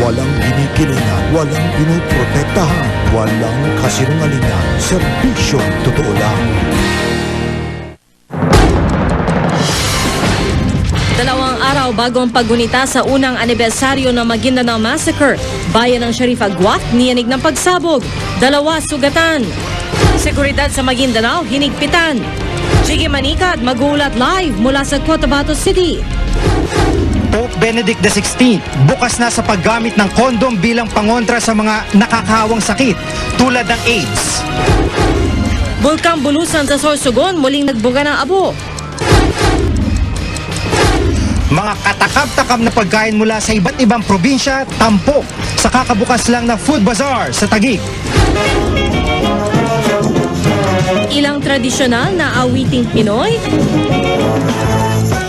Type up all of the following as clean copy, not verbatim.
Walang ginikilingan, walang pinoprotektahan, walang kasinungalingan, serbisyong totoo lang. 2 araw bago ang paggunita sa unang anibersaryo ng Maguindanao Massacre, bayan ng Sharif Agwak niyanig ng pagsabog, 2 sugatan. Seguridad sa Maguindanao hinigpitan. Jiggy Manikad magulat live mula sa Cotabato City. Pope Benedict XVI bukas na sa paggamit ng kondom bilang pangontra sa mga nakakahawang sakit tulad ng AIDS. Bulkang Bulusan sa Sorsogon muling nagbuga ng abo. Mga katakam-takam na pagkain mula sa iba't ibang probinsya, tampok sa kakabukas lang na food bazaar sa Taguig. Ilang tradisyonal na awiting Pinoy,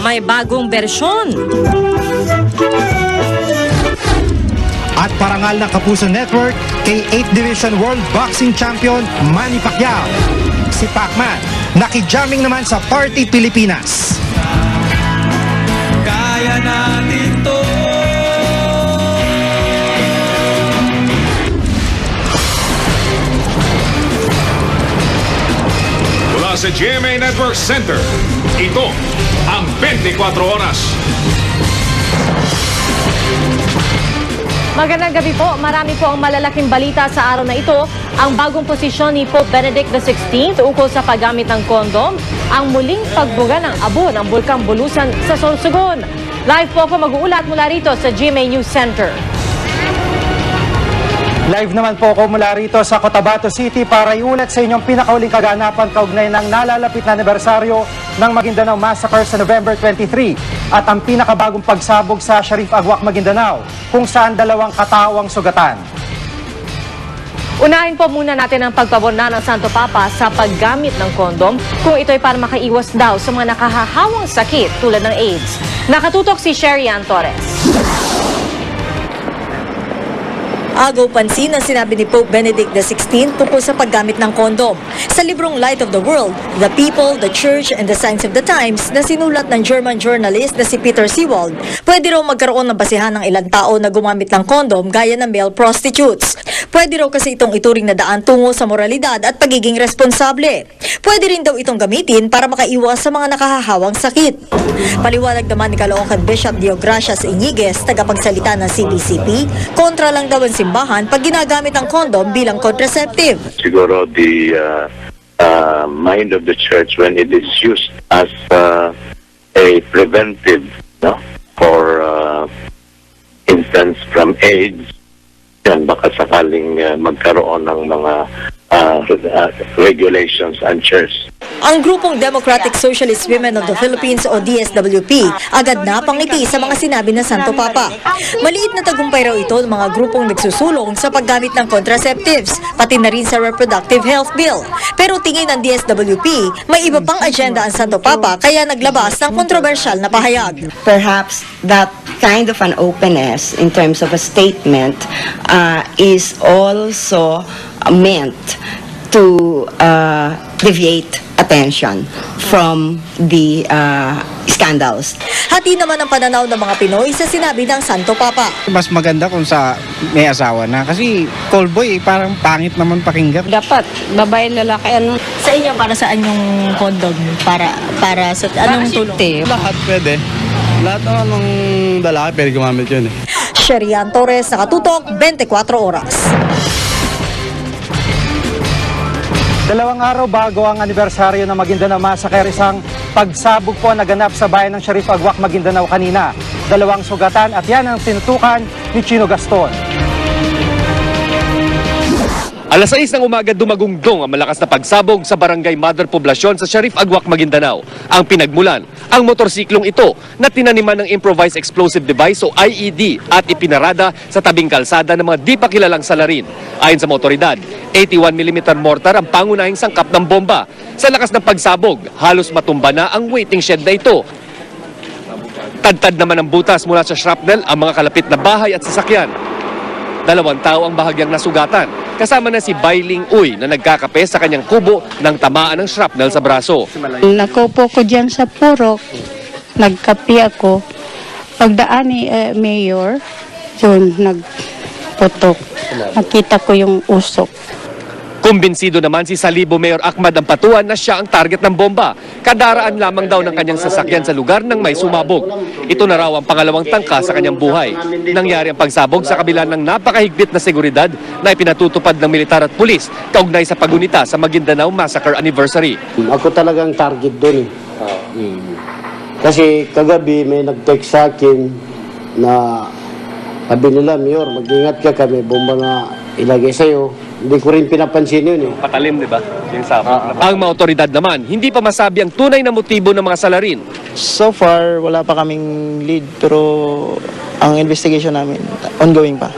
may bagong bersyon. At parangal ng Kapuso Network kay 8th Division World Boxing Champion Manny Pacquiao. Si Pacman, nakijamming naman sa Party Pilipinas. Kaya natin to. Mula sa GMA Network Center, ito ang 24 Oras. Magandang gabi po. Marami po ang malalaking balita sa araw na ito. Ang bagong posisyon ni Pope Benedict XVI ukol sa paggamit ng kondom, ang muling pagbuga ng abo ng Bulkang Bulusan sa Sorsogon. Live po ako mag-uulat mula rito sa GMA News Center. Live naman po ako mula rito sa Cotabato City para iulat sa inyong pinakauling kaganapan kaugnay ng nalalapit na anibersaryo ng Maguindanao Massacre sa November 23 at ang pinakabagong pagsabog sa Sharif Agwak, Maguindanao kung saan 2 katao ang sugatan. Unahin po muna natin ang pagpabona ng Santo Papa sa paggamit ng kondom kung ito'y para makaiwas daw sa mga nakahahawang sakit tulad ng AIDS. Nakatutok si Sherry Ann Torres. Agaw pansin ang sinabi ni Pope Benedict XVI tungkol sa paggamit ng kondom. Sa librong Light of the World, The People, the Church, and the Signs of the Times na sinulat ng German journalist na si Peter Seewald, pwede raw magkaroon ng basihan ng ilang tao na gumamit ng kondom gaya ng male prostitutes. Pwede raw kasi itong ituring na daan tungo sa moralidad at pagiging responsable. Pwede rin daw itong gamitin para makaiwas sa mga nakahahawang sakit. Paliwanag naman ni Caloocan Bishop Deogracias Iñiguez, tagapagsalita ng CBCP, kontra lang daw ang simbahan pag ginagamit ang kondom bilang contraceptive. Siguro the mind of the church when it is used as a preventive, no, for instance from AIDS, yan baka sakaling magkaroon ng mga regulations and church. Ang grupong Democratic Socialist Women of the Philippines o DSWP agad na pangiti sa mga sinabi ng Santo Papa. Maliit na tagumpay raw ito ng mga grupong nagsusulong sa paggamit ng contraceptives, pati na rin sa reproductive health bill. Pero tingin ng DSWP, may iba pang agenda ang Santo Papa kaya naglabas ng kontrobersyal na pahayag. Perhaps that kind of an openness in terms of a statement is also meant to deviate attention from the scandals. Hati naman ang pananaw ng mga Pinoy sa sinabi ng Santo Papa. Mas maganda kung sa may asawa na kasi callboy parang pangit naman pakinggan. Dapat babae lalaki ano. Sa inyo para saan yung kondom? Para sa anong tulong? Lahat pwede. Lahat naman ng lalaki pwede gumamit yun eh. Sherry Ann Torres, nakatutok, 24 Oras. 2 araw bago ang anibersaryo ng Maguindanao Massacre, isang pagsabog po naganap sa bayan ng Sharif Agwak, Maguindanao kanina. 2 sugatan at yan ang tinutukan ni Chino Gaston. Alas 6 ng umaga dumagungdong ang malakas na pagsabog sa Barangay Mother Poblacion sa Sharif Agwak, Maguindanao. Ang pinagmulan, ang motorsiklong ito na tinaniman ng improvised explosive device o IED at ipinarada sa tabing kalsada ng mga di pa kilalang salarin. Ayon sa motoridad, 81mm mortar ang pangunahing sangkap ng bomba. Sa lakas ng pagsabog, halos matumba na ang waiting shed na ito. Tadtad naman ang butas mula sa shrapnel ang mga kalapit na bahay at sasakyan. 2 tao ang bahagyang nasugatan, kasama na si Bailing Uy na nagkakape sa kanyang kubo ng tamaan ng shrapnel sa braso. Nakaupo ko dyan sa purok, nagkape ako. Pagdaan ni Mayor, Yun, nagputok. Nakita ko yung usok. Kumbinsido naman si Salibo Mayor Ahmad Ampatuan na siya ang target ng bomba. Kadaraan lamang daw ng kanyang sasakyan sa lugar nang may sumabog. Ito na raw ang pangalawang tangka sa kanyang buhay. Nangyari ang pagsabog sa kabila ng napakahigpit na seguridad na ipinatutupad ng militar at pulis kaugnay sa pagunita sa Maguindanao Massacre Anniversary. Ako talagang target doon eh. Kasi kagabi may nag-text sa akin na sabi nila, Mayor, mag-ingat ka, kami bomba na ilagay sa'yo. Hindi ko rin pinapansin yun eh. Patalim, di ba? Yung sabog. Ang mga otoridad naman, hindi pa masabi ang tunay na motibo ng mga salarin. So far, wala pa kaming lead, pero ang investigation namin, ongoing pa.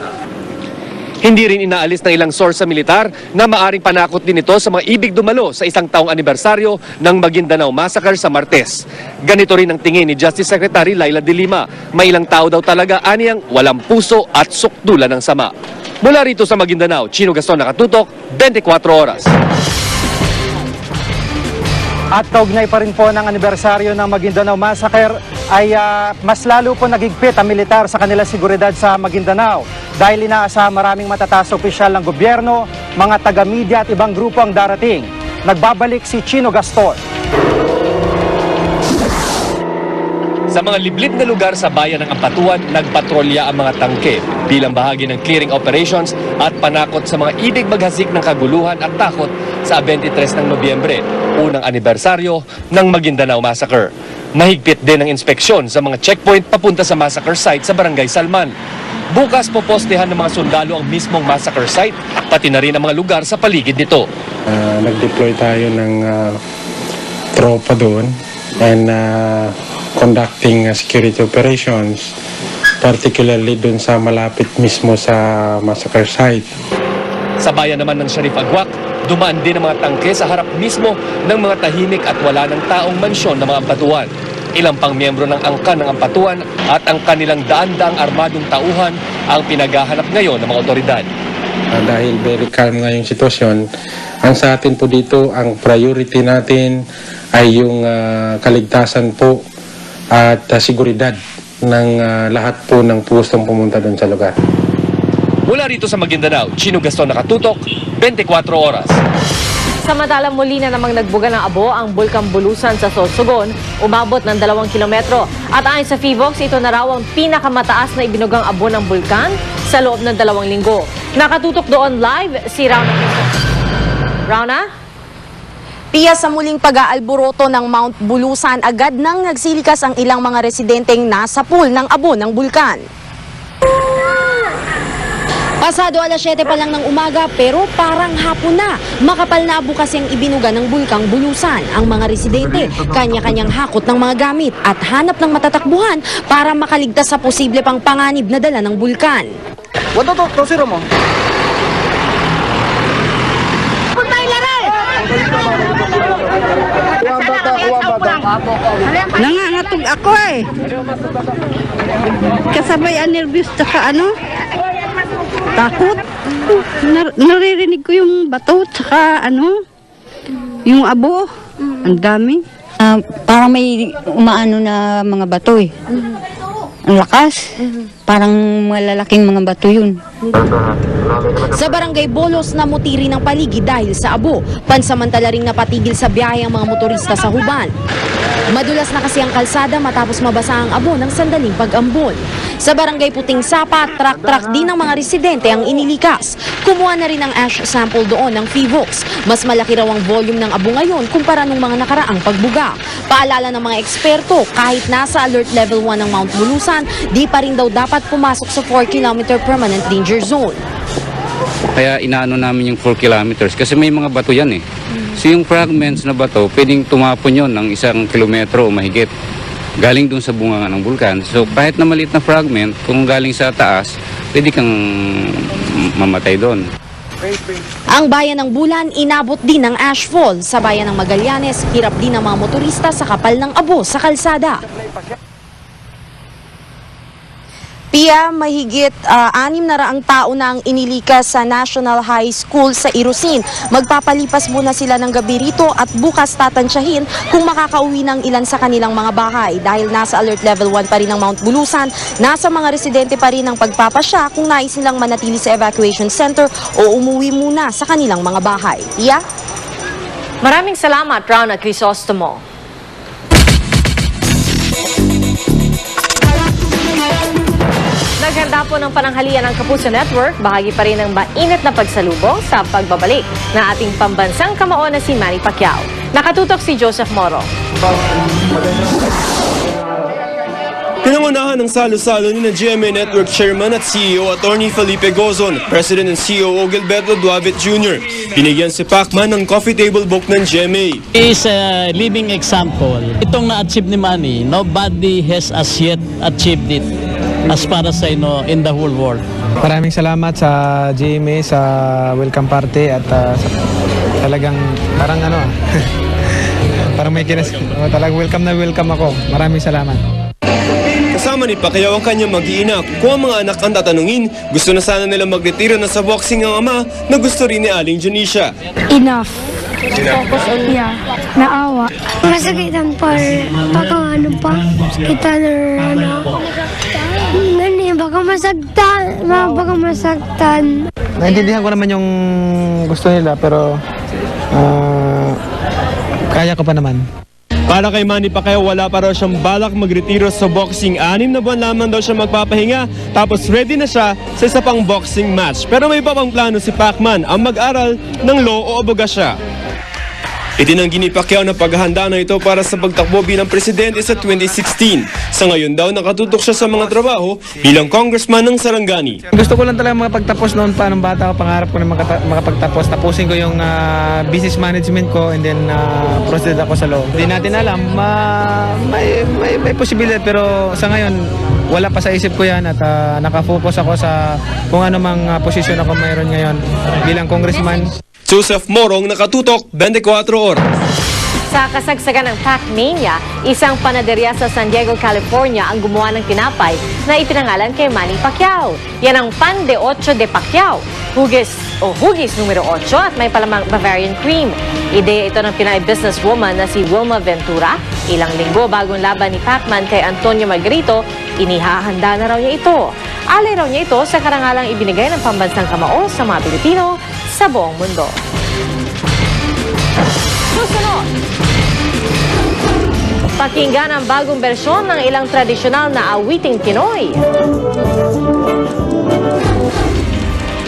Hindi rin inaalis ng ilang source sa militar na maaring panakot din ito sa mga ibig dumalo sa isang taong anibersaryo ng Maguindanao Massacre sa Martes. Ganito rin ang tingin ni Justice Secretary Laila De Lima. May ilang tao daw talaga aniyang walang puso at sukdulan ng sama. Mula rito sa Maguindanao, Chino Gaston, Nakatutok, 24 Oras. At kaugnay pa rin po ng anibersaryo ng Maguindanao Massacre ay mas lalo po nagigpit ang militar sa kanila seguridad sa Maguindanao dahil inaasahan maraming matataas opisyal ng gobyerno, mga taga-media at ibang grupo ang darating. Nagbabalik si Chino Gaston. Sa mga liblib na lugar sa bayan ng Ampatuan, nagpatrolya ang mga tangke bilang bahagi ng clearing operations at panakot sa mga ibig maghasik ng kaguluhan at takot sa 23 ng Nobyembre, unang anibersaryo ng Maguindanao Massacre. Mahigpit din ang inspeksyon sa mga checkpoint papunta sa massacre site sa Barangay Salman. Bukas popostehan ng mga sundalo ang mismong massacre site, pati na rin ang mga lugar sa paligid nito. Nag-deploy tayo ng tropa doon and conducting security operations, particularly doon sa malapit mismo sa massacre site. Sa bayan naman ng Sharif Agwak, dumaan din ang mga tangke sa harap mismo ng mga tahimik at wala ng taong mansyon ng mga Ampatuan. Ilang pang miyembro ng angkan ng Ampatuan at ang kanilang daan-daang armadong tauhan ang pinaghahanap ngayon ng mga otoridad. Dahil very calm nga yung sitwasyon, ang sa atin po dito, ang priority natin ay yung kaligtasan po at seguridad ng lahat po ng pustong pumunta doon sa lugar. Mula rito sa Maguindanao, Chino Gaston, Nakatutok, 24 Oras. Samantalang muli na namang nagbuga ng abo ang Bulkang Bulusan sa Sorsogon, umabot ng 2 kilometro. At ayon sa FIVOX, ito na raw ang pinakamataas na ibinugang abo ng bulkan sa loob ng 2 linggo. Nakatutok doon live si Rauna. Rauna? Piya sa muling pag-aalboroto ng Mount Bulusan, agad nang nagsilikas ang ilang mga residenteng nasa pool ng abo ng bulkan. Pasado alas 7 pa lang ng umaga pero parang hapon na. Makapal na abo kasi ang ibinuga ng Bulkang Bulusan. Ang mga residente, kanya-kanyang hakot ng mga gamit at hanap ng matatakbuhan para makaligtas sa posible pang panganib na dala ng bulkan. Wato to siro mo. Nangangatog ako eh. Kasabay ang nervyos tsaka ano? Takot. Naririnig ko yung bato tsaka ano? Yung abo. Ang dami. Parang may umaano na mga bato eh. Ang lakas. Parang malalaking mga bato yun. Sa Barangay Bolos na mutiri ng paligid dahil sa abo. Pansamantala ring napatigil sa biyahe ang mga motorista sa Huban. Madulas na kasi ang kalsada matapos mabasa ang abo ng sandaling pag-ambon. Sa Barangay Puting Sapa, truck-truck din ng mga residente ang inilikas. Kumuha na rin ang ash sample doon ng FIVOX. Mas malaki raw ang volume ng abo ngayon kumpara nung mga nakaraang pagbuga. Paalala ng mga eksperto, kahit nasa alert level 1 ng Mount Bulusan, di pa rin daw dapat pumasok sa 4-kilometer permanent danger zone. Kaya inaano namin yung 4 kilometers kasi may mga bato yan eh. So yung fragments na bato, pwedeng tumapon yon ng 1 kilometro o mahigit. Galing dun sa bunga ng bulkan. So kahit na maliit na fragment, kung galing sa taas, pwede kang mamatay doon. Ang bayan ng Bulan, inabot din ng ashfall. Sa bayan ng Magallanes, hirap din ang mga motorista sa kapal ng abo sa kalsada. Pia, mahigit 600 tao na ang inilikas sa National High School sa Irusin. Magpapalipas muna sila ng gabi rito at bukas tatansyahin kung makakauwi ng ilan sa kanilang mga bahay. Dahil nasa alert level 1 pa rin ang Mount Bulusan, nasa mga residente pa rin ang pagpapasya kung nais nilang manatili sa evacuation center o umuwi muna sa kanilang mga bahay. Pia? Maraming salamat, Rana Crisostomo. Naghanda po ng pananghalian ng Kapuso Network, bahagi pa rin ng mainit na pagsalubong sa pagbabalik ng ating pambansang kamao na si Manny Pacquiao. Nakatutok si Joseph Moro. Pinangunahan ng salo-salo ni GMA Network Chairman at CEO Attorney Felipe Gozon, President and COO Gilberto Duavit Jr. Binigyan si Pacman ng coffee table book ng GMA. He is a living example. Itong na-achieve ni Manny, nobody has as yet achieved it as far as I know in the whole world. Maraming salamat sa GMA sa welcome party at talagang parang parang may talagang welcome ako. Maraming salamat. Kasama ni Pacquiao ang kanyang mag-iina. Kung ang mga anak ang tatanungin, gusto na sana nila magretiro na sa boxing ang ama na gusto rin ni Aling Junicia. Enough. Yeah, naawa. Masakitan pa, baka kita na baka masagtan. Naintindihan ko naman yung gusto nila pero kaya ko pa naman. Para kay Manny Pacquiao, wala pa raw siyang balak magretiro sa boxing. 6 na buwan lamang daw siya magpapahinga, tapos ready na siya sa isa pang boxing match. Pero may iba pang plano si Pacman, ang mag-aral ng law o abogasya. Itinanggi ni Pacquiao na paghahanda na ito para sa pagtakbo bilang presidente sa 2016. Sa ngayon daw, nakatutok siya sa mga trabaho bilang congressman ng Sarangani. Gusto ko lang talaga makapagtapos noon pa nung bata ko. Pangarap ko na makapagtapos. Tapusin ko yung business management ko and then proceed ako sa law. Hindi natin alam, may posibilidad pero sa ngayon, wala pa sa isip ko yan at nakafocus ako sa kung ano mang posisyon ako mayroon ngayon bilang congressman. Joseph Morong, nakatutok, 24 oras. Sa kasagsagan ng Pac-Mania, isang panaderya sa San Diego, California ang gumawa ng tinapay na ipinangalan kay Manny Pacquiao. Yan ang Pan de Ocho de Pacquiao. Hugis numero 8 at may palamang Bavarian cream. Ideya ito ng Pinay businesswoman na si Wilma Ventura. Ilang linggo bagong laban ni Pacman kay Antonio Margarito, inihahanda na raw niya ito. Alay raw niya ito sa karangalang ibinigay ng pambansang kamao sa mga Pilipino sa buong mundo. Susunod, pakinggan ang bagong bersyon ng ilang tradisyonal na awiting Pinoy.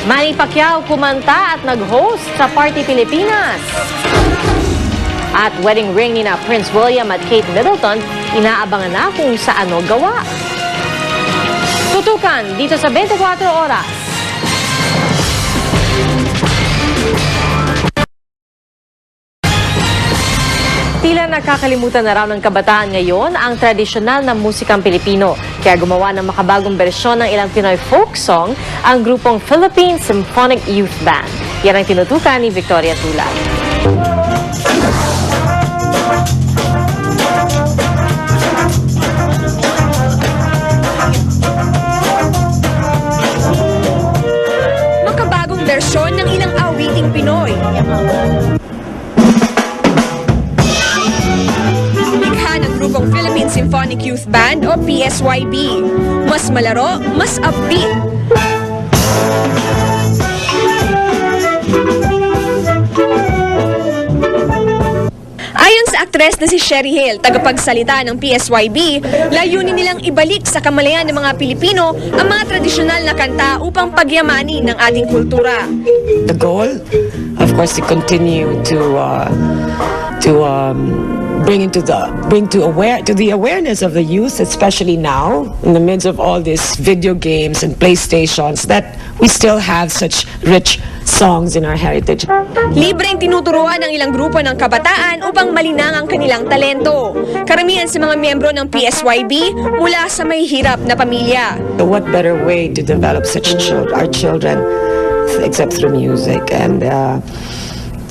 Manny Pacquiao kumanta at nag-host sa Party Pilipinas. At wedding ring ni na Prince William at Kate Middleton, inaabangan na kung saan o gawa. Tutukan dito sa 24 oras. Tila nakakalimutan na raw ng kabataan ngayon ang tradisyonal na musikang Pilipino. Kaya gumawa ng makabagong bersyon ng ilang Pinoy folk song ang grupong Philippine Symphonic Youth Band. Yan ang tinutukan ni Victoria Tula. Makabagong bersyon ng ilang awiting Pinoy. Grupong Philippine Symphonic Youth Band o PSYB. Mas malaro, mas upbeat. Ayon sa aktres na si Sherry Hale, tagapagsalita ng PSYB, layunin nilang ibalik sa kamalayan ng mga Pilipino ang mga tradisyonal na kanta upang pagyamani ng ating kultura. The goal, of course, to continue to bring the awareness of the youth, especially now in the midst of all these video games and PlayStations, that we still have such rich songs in our heritage. Libreng tinuturuan ng ilang grupo ng kabataan upang malinang ang kanilang talento. Karamihan sa mga miyembro ng PSYB mula sa may hirap na pamilya. So what better way to develop our children except through music? And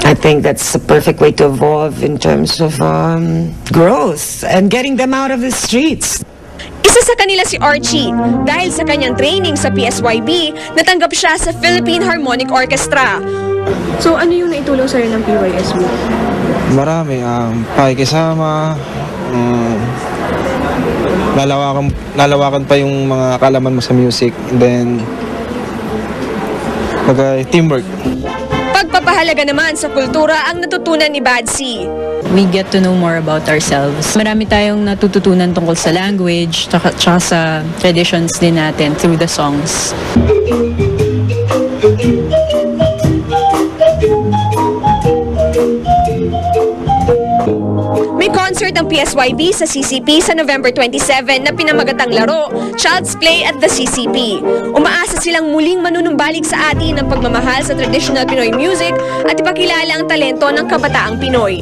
I think that's a perfect way to evolve in terms of growth and getting them out of the streets. Isa sa kanila si Archie. Dahil sa kanyang training sa PSYB, natanggap siya sa Philippine Harmonic Orchestra. So ano yung naitulong sa'yo ng PYSB? Marami, pakikisama, lalawakan pa yung mga kalaman mo sa music, and then teamwork. Pagpapahalaga naman sa kultura ang natutunan ni Badsy. We get to know more about ourselves. Marami tayong natututunan tungkol sa language, tsaka sa traditions din natin through the songs. May concert ang PSYB sa CCP sa November 27 na pinamagatang laro, Child's Play at the CCP. Umaasa silang muling manunumbalik sa atin ang pagmamahal sa traditional Pinoy music at ipakilala ang talento ng kabataang Pinoy.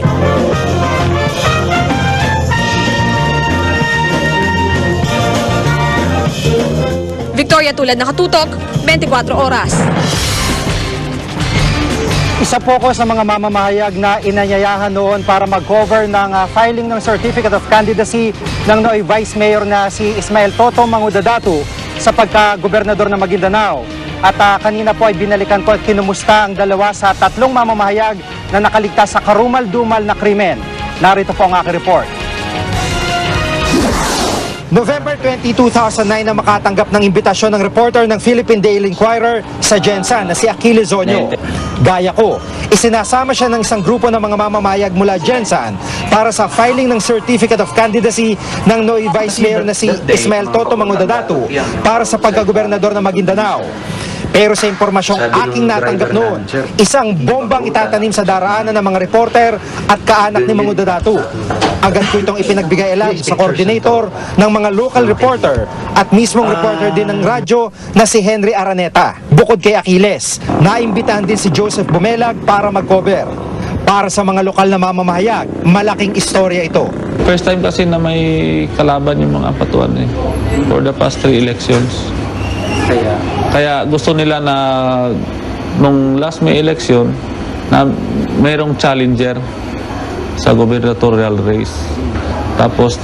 Victoria Tulad, Nakatutok, 24 Oras. Isa po ko sa mga mamamahayag na inanyayahan noon para mag-cover ng filing ng Certificate of Candidacy ng Noy Vice Mayor na si Ismael Toto Mangudadatu sa pagka-gobernador ng Maguindanao. At kanina po ay binalikan ko at kinumusta ang dalawa sa tatlong mamamahayag na nakaligtas sa karumal-dumal na krimen. Narito po ang aking report. November 20, 2009 na makatanggap ng imbitasyon ng reporter ng Philippine Daily Inquirer sa Gensan na si Achilles Zonyo. Gaya ko, isinasama siya ng isang grupo ng mga mamamayag mula Gensan para sa filing ng Certificate of Candidacy ng Noy Vice Mayor na si Ismael Toto Mangudadatu para sa pagkagobernador ng Maguindanao. Pero sa impormasyong aking natanggap noon, isang bombang itatanim sa daraanan ng mga reporter at kaanak ni Mangudadatu. Agad ko itong ipinagbigay alam sa coordinator ng mga local reporter at mismong reporter din ng radyo na si Henry Araneta. Bukod kay Achilles, naimbitahan din si Joseph Bumelag para mag-cover. Para sa mga lokal na mamamahayag, malaking istorya ito. First time kasi na may kalaban yung mga Apatuan for the past 3 elections. Kaya gusto nila na nung last May election na mayroong challenger sa gubernatorial race. Tapos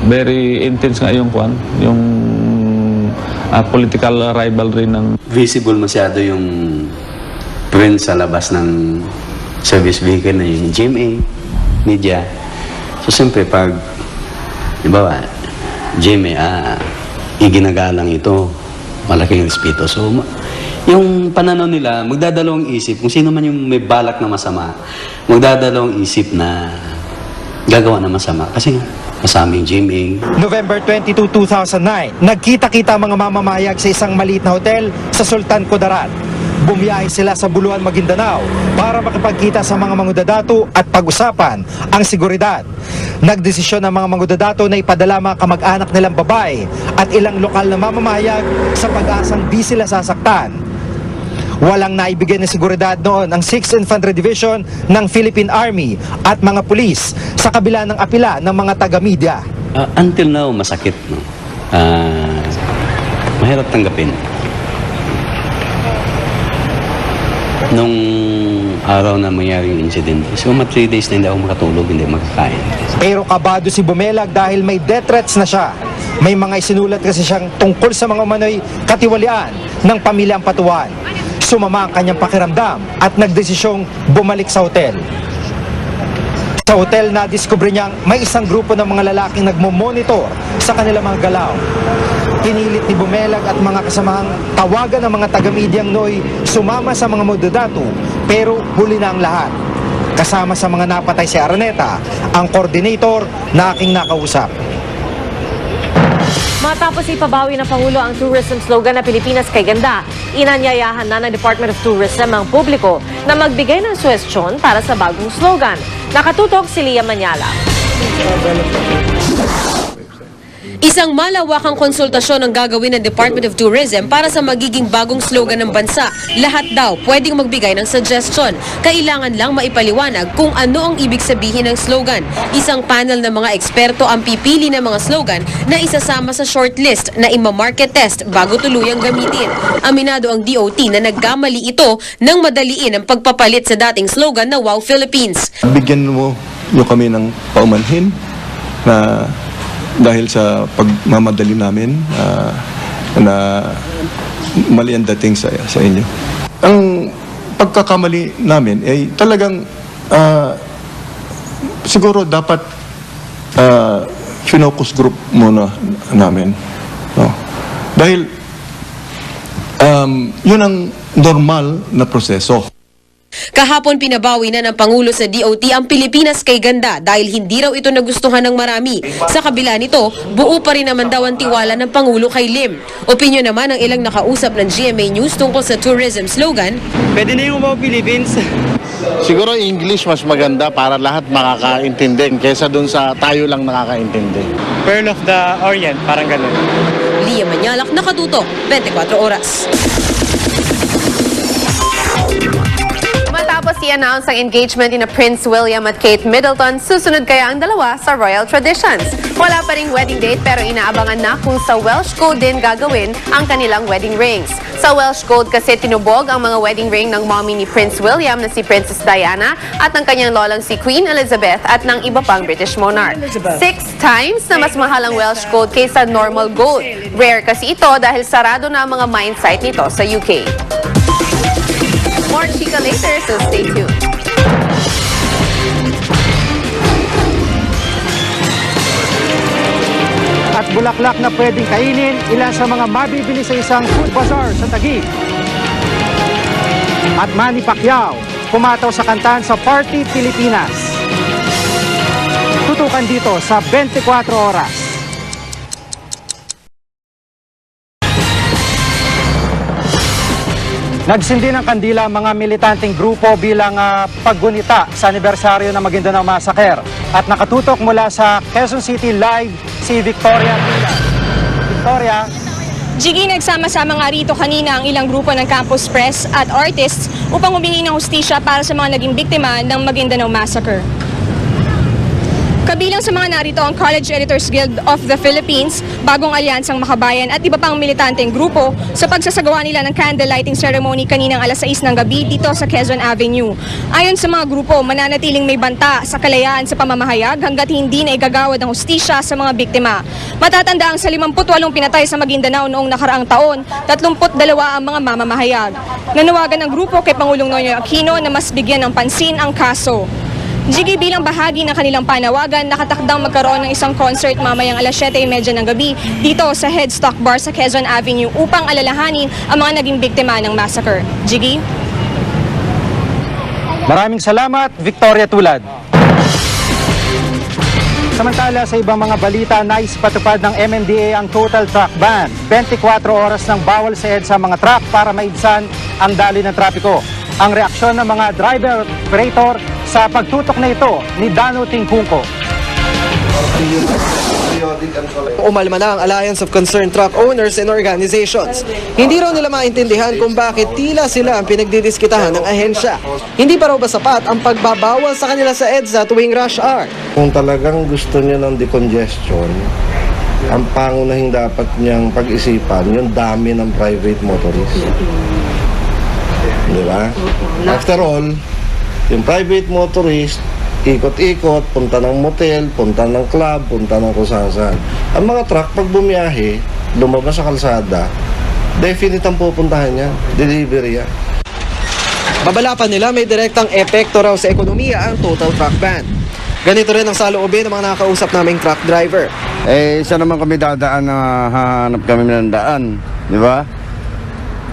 very intense nga yung political rivalry ng visible masyado yung print sa labas ng service vehicle na yung GMA, media. So siyempre pag di ba GMA iginagalang ito, malaking respeto. So, yung pananaw nila, magdadalawang isip, kung sino man yung may balak na masama, magdadalawang isip na gagawa na masama. Kasi kasama yung GMA. November 22, 2009, nagkita-kita mga mamamayag sa isang maliit na hotel sa Sultan Kudarat. Bumiyahe sila sa Buluan, Maguindanao para makipagkita sa mga Mangudadatu at pag-usapan ang seguridad. Nagdesisyon ng mga Mangudadatu na ipadala mga kamag-anak nilang babae at ilang lokal na mamamahayag sa pag-asang di sila sasaktan. Walang naibigay na seguridad noon ang 6th Infantry Division ng Philippine Army at mga pulis sa kabila ng apila ng mga taga-media. Until now, masakit. No? Mahirap tanggapin. Nung araw na mangyari yung incident, so 3 days na hindi ako makatulog, hindi makakain. Pero kabado si Bumelag dahil may death threats na siya. May mga isinulat kasi siyang tungkol sa mga umano'y katiwalian ng pamilyang Patuan. Sumama ang kanyang pakiramdam at nagdesisyong bumalik sa hotel. Sa hotel na diskubre niyang may isang grupo ng mga lalaking nagmo-monitor sa kanilang mga galaw. Pinilit ni Bumelag at mga kasamahang tawagan ng mga taga-medyang Noy sumama sa mga Mangudadatu, pero huli na ang lahat. Kasama sa mga napatay si Araneta, ang coordinator na aking nakausap. Matapos ipabawi ng Pangulo ang tourism slogan na Pilipinas kay Ganda, inanyayahan na ng Department of Tourism ang publiko na magbigay ng suwestyon para sa bagong slogan. Nakatutok si Lia Manyala. Isang malawakang konsultasyon ang gagawin ng Department of Tourism para sa magiging bagong slogan ng bansa. Lahat daw pwedeng magbigay ng suggestion. Kailangan lang maipaliwanag kung ano ang ibig sabihin ng slogan. Isang panel ng mga eksperto ang pipili ng mga slogan na isasama sa shortlist na ima-market test bago tuluyang gamitin. Aminado ang DOT na nagkamali ito nang madaliin ang pagpapalit sa dating slogan na Wow Philippines. Bigyan mo kami ng paumanhin na dahil sa pagmamadali namin na mali ang dating sa inyo. Ang pagkakamali namin ay talagang siguro dapat focus group muna namin. No? Dahil yun ang normal na proseso. Kahapon pinabawi na ng Pangulo sa DOT ang Pilipinas kay ganda dahil hindi raw ito nagustuhan ng marami. Sa kabila nito, buo pa rin naman daw ang tiwala ng Pangulo kay Lim. Opinyon naman ng ilang nakausap ng GMA News tungkol sa tourism slogan. Pwede na yung mga Philippines. Siguro English mas maganda para lahat makakaintindi kaysa dun sa tayo lang nakakaintindi. Pearl of the Orient, parang ganun. Lia Manyalak, Nakatutok, 24 Oras. Matapos i-announce ang engagement ni Prince William at Kate Middleton, susunod kaya ang dalawa sa royal traditions. Wala pa ring wedding date pero inaabangan na kung sa Welsh Code din gagawin ang kanilang wedding rings. Sa Welsh Code kasi tinubog ang mga wedding ring ng mommy ni Prince William na si Princess Diana at ng kanyang lolang si Queen Elizabeth at ng iba pang British monarch. 6 times na mas mahal ang Welsh Code kaysa normal gold. Rare kasi ito dahil sarado na ang mga mine site nito sa UK. More chika later, so stay tuned. At bulaklak na pwedeng kainin, ilan sa mga mabibili sa isang food bazaar sa Taguig. At Manny Pacquiao, pumataw sa kantahan sa Party Pilipinas. Tutukan dito sa 24 Oras. Nagsindi ng kandila ang mga militanteng grupo bilang paggunita sa anibersaryo ng Maguindanao Massacre. At nakatutok mula sa Quezon City Live si Victoria. Victoria. Jiggy, nagsama-sama nga rito kanina ang ilang grupo ng campus press at artists upang humingi ng hustisya para sa mga naging biktima ng Maguindanao Massacre. Kabilang sa mga narito ang College Editors Guild of the Philippines, Bagong Alyansang Makabayan at iba pang militanteng grupo sa pagsasagawa nila ng candle lighting ceremony kaninang alas 6 ng gabi dito sa Quezon Avenue. Ayon sa mga grupo, mananatiling may banta sa kalayaan sa pamamahayag hanggat hindi na igagawad ang hustisya sa mga biktima. Matatanda ang sa 58 pinatay sa Maguindanao noong nakaraang taon, 32 ang mga mamamahayag. Nanawagan ng grupo kay Pangulong Noynoy Aquino na mas bigyan ng pansin ang kaso. Jiggy, bilang bahagi ng kanilang panawagan, nakatakdang magkaroon ng isang concert mamayang alas 7:30 ng gabi dito sa Headstock Bar sa Quezon Avenue upang alalahanin ang mga naging biktima ng massacre. Jiggy? Maraming salamat, Victoria Tulad. Samantala sa ibang mga balita, nais patupad ng MMDA ang total truck ban. 24 oras ng bawal sa EDSA mga truck para maibsan ang daloy ng trapiko. Ang reaksyon ng mga driver operator sa pagtutok na ito ni Dano Tingkungko. Umalma na ang Alliance of Concerned Truck Owners and Organizations. Hindi raw nila maintindihan kung bakit tila sila ang pinagdidiskitahan ng ahensya. Hindi pa raw ba sapat ang pagbabawal sa kanila sa EDSA tuwing rush hour? Kung talagang gusto niya ng decongestion, ang pangunahing dapat niyang pag-isipan yung dami ng private motorist. Di ba? After all, yung private motorist, ikot-ikot, punta ng motel, punta ng club, punta ng kusasan. Ang mga truck, pag bumiyahe, lumabas sa kalsada, definite ang pupuntahan niya, delivery yan. Babala pa nila may direktang epekto raw sa ekonomiya ang total truck ban. Ganito rin ang saloobin ng mga nakakausap naming truck driver. Isa naman kami dadaan na hahanap kami ng daan, di ba?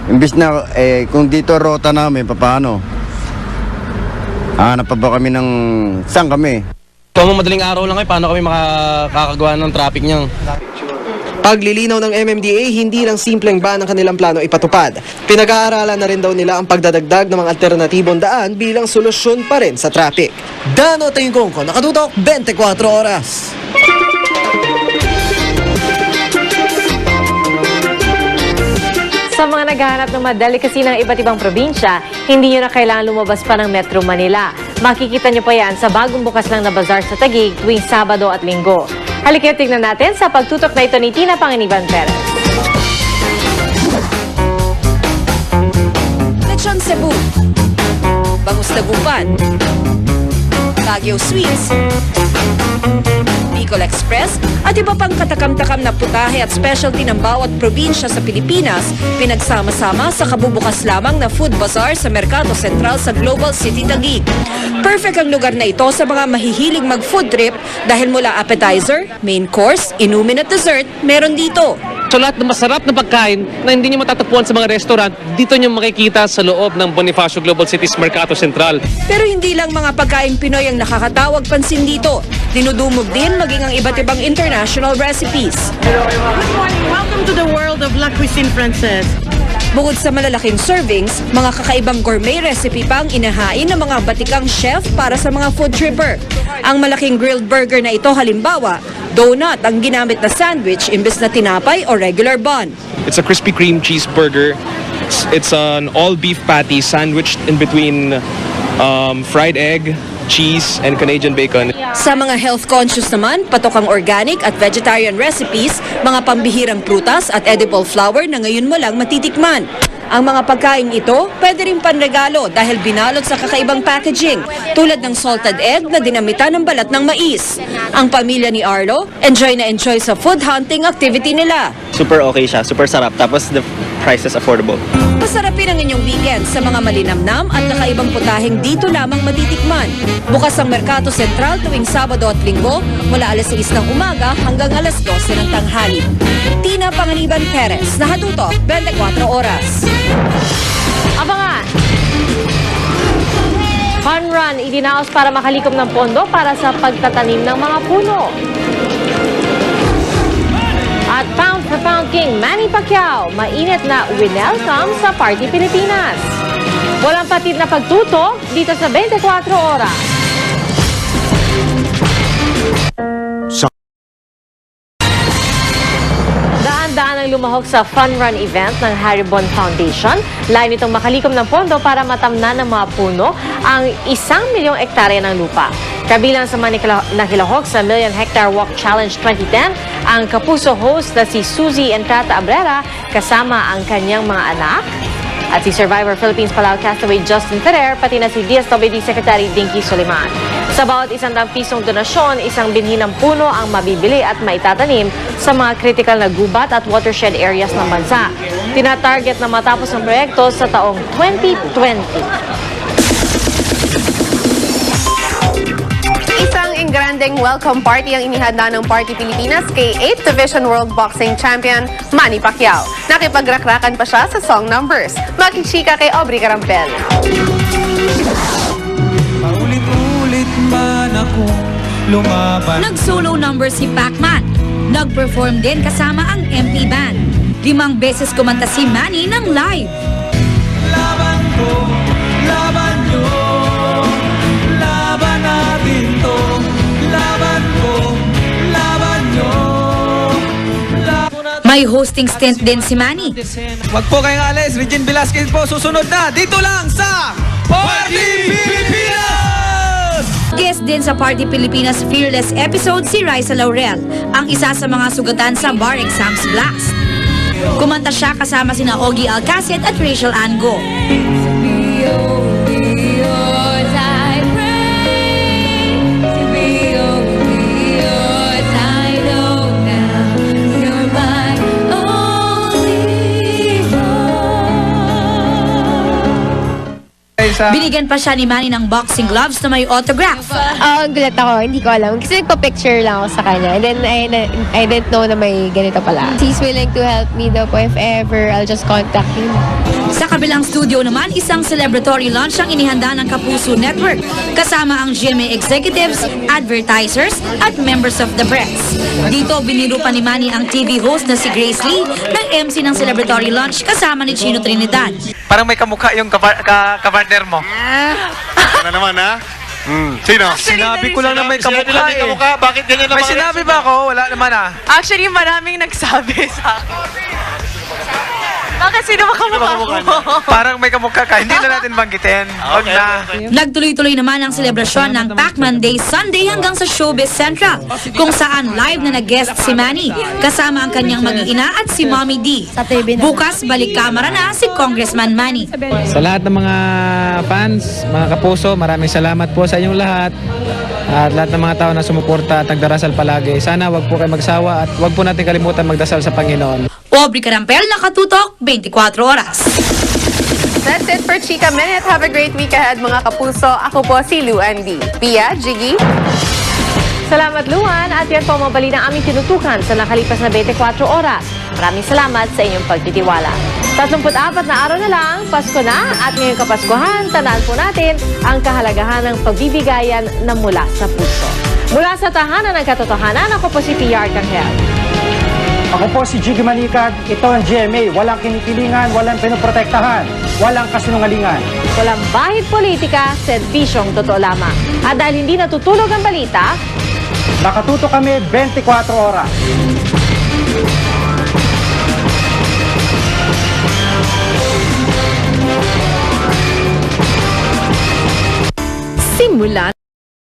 Imbis na, kung dito rota namin, paano? Hanap pa ba kami ng... Saan kami? Kung madaling araw lang paano kami makakagawa ng traffic niyang? Paglilinaw ng MMDA, hindi lang simpleng ban ang kanilang plano ipatupad. Pinag-aaralan na rin daw nila ang pagdadagdag ng mga alternatibong daan bilang solusyon pa rin sa traffic. Dano Tingkungko, Nakatutok, 24 Oras. Sa mga naghahanap ng mga delicacy ng iba't ibang probinsya, hindi nyo na kailangan lumabas pa ng Metro Manila. Makikita nyo pa yan sa bagong bukas lang na bazaar sa Taguig tuwing Sabado at Linggo. Halika tignan natin sa pagtutok na ito ni Tina Panginiban Perez. Lechon Cebu, Bangus Dagupan, Baguio Sweets, Bicol Bicol Express at iba pang katakam-takam na putahe at specialty ng bawat probinsya sa Pilipinas, pinagsama-sama sa kabubukas lamang na food bazaar sa Mercado Central sa Global City Taguig. Perfect ang lugar na ito sa mga mahihilig mag-food trip dahil mula appetizer, main course, inumin at dessert, meron dito. So lahat ng masarap na pagkain na hindi nyo matatagpuan sa mga restaurant, dito nyo makikita sa loob ng Bonifacio Global City's Mercado Central. Pero hindi lang mga pagkain Pinoy ang nakakatawag pansin dito. Dinudumog din maging ang iba't ibang international recipes. Good morning. Welcome to the world of La Cuisine Francaise. Bukod sa malalaking servings, mga kakaibang gourmet recipe pa ang inahain ng mga batikang chef para sa mga food tripper. Ang malaking grilled burger na ito halimbawa, donut ang ginamit na sandwich imbes na tinapay o regular bun. It's a Krispy Kreme cheeseburger. It's an all-beef patty sandwiched in between fried egg, cheese, and Canadian bacon. Sa mga health conscious naman, patok ang organic at vegetarian recipes, mga pambihirang prutas at edible flour na ngayon mo lang matitikman. Ang mga pagkain ito, pwede rin panregalo dahil binalot sa kakaibang packaging, tulad ng salted egg na dinamitan ng balat ng mais. Ang pamilya ni Arlo, enjoy na enjoy sa food hunting activity nila. Super okay siya, super sarap. Tapos the price is affordable. Pasarapin ang inyong weekend sa mga malinamnam at kakaibang putaheng dito lamang matitikman. Bukas ang Mercado Central tuwing Sabado at Linggo mula alas 6 ng umaga hanggang alas 12 ng tanghali. Tina Panganiban Perez, Nakatutok, 24 Oras. Abangan! Fun Run idinaos para makalikom ng pondo para sa pagtatanim ng mga puno. At pound for pound king Manny Pacquiao, mainit na winelcome sa Party Pilipinas. Walang patid na pagtuto dito sa 24 Oras. Daan ang lumahok sa Fun Run event ng Haribon Foundation. Layo nitong makalikom ng pondo para matamnan ng mga puno ang 1 milyong ektarya ng lupa. Kabilang sa mga nakilahok sa Million Hectare Walk Challenge 2010, ang Kapuso host na si Suzy Entrata Abrera kasama ang kanyang mga anak at si Survivor Philippines Palau castaway Justin Ferrer, pati na si DSWD Secretary Dinky Soliman. Sa bawat 100 pisong donasyon, isang binhi ng puno ang mabibili at maitatanim sa mga critical na gubat at watershed areas ng bansa. Tina-target na matapos ang proyekto sa taong 2020. Isang engrandeng welcome party ang inihanda ng Party Pilipinas kay 8th Division World Boxing Champion Manny Pacquiao. Nakipagrakrakan pa siya sa song numbers. Makichika kay Aubrey Carampel. Paulit-ulit man akong lumaban. Nag-solo number si Pacman. Nag-perform din kasama ang MP Band. 5 beses kumanta si Manny ng live. Laban ko, laban nyo, laban natin to. Laban ko, laban nyo. May hosting stint din si Manny. Wag po kayong alis, Regine Velasquez po susunod na dito lang sa Party Pilipinas! Guest din sa Party Pilipinas Fearless episode si Raisa Laurel, ang isa sa mga sugatan sa Bar Exams Blast. Kumanta siya kasama sina Ogie Alcacid at Rachel Ango. Binigyan pa siya ni Manny ng boxing gloves na may autograph. Ang gulat ako, hindi ko alam. Kasi nagpa-picture lang ako sa kanya. And then I didn't know na may ganito pala. He's willing to help me daw po if ever. I'll just contact him. Sa kabilang studio naman, isang celebratory lunch ang inihanda ng Kapuso Network. Kasama ang GMA executives, advertisers, at members of the press. Dito, biniro pa ni Manny ang TV host na si Grace Lee ng MC ng celebratory lunch kasama ni Chino Trinidad. Parang may kamukha yung kapartner mo. Ano naman, ha? Sino? Sinabi ko lang na may kamukha eh. Bakit ganyan naman? May sinabi ba ako? Wala naman ah. Actually, maraming nagsabi sa akin. Bakit sino makamukha mo? Parang may kamukha ka. Hindi na natin banggitin. Huwag na. Nagtuloy-tuloy naman ang selebrasyon ng Pacman Day Sunday hanggang sa Showbiz Central, kung saan live na nag-guest si Manny, kasama ang kanyang mag-iina at si Mommy D. Bukas, balik kamera na si Congressman Manny. Sa lahat ng mga fans, mga kapuso, maraming salamat po sa inyong lahat. at lahat ng mga tao na sumuporta at nagdarasal palagi. Sana wag po kayo magsawa at wag po natin kalimutan magdasal sa Panginoon. Aubrey Carampel, Nakatutok, 24 Oras. That's it for Chika Minute. Have a great week ahead, mga kapuso. Ako po si Luan D. Pia, Jiggy. Salamat, Luan. At yan po ang mga balita aming tinutukan sa nakalipas na 24 oras. Maraming salamat sa inyong pagtitiwala. 34 na araw na lang, Pasko na, at ngayong Kapaskuhan, tandaan po natin ang kahalagahan ng pagbibigayan na mula sa puso. Mula sa tahanan ng katotohanan, ako po si Pia Arcangel. Ako po si Jiggy Manikad. Ito ang GMA. Walang kinikilingan, walang pinoprotektahan, walang kasinungalingan. Walang bahid politika, serbisyong totoo lamang. At dahil hindi natutulog ang balita, Nakatuto kami 24 oras. Simula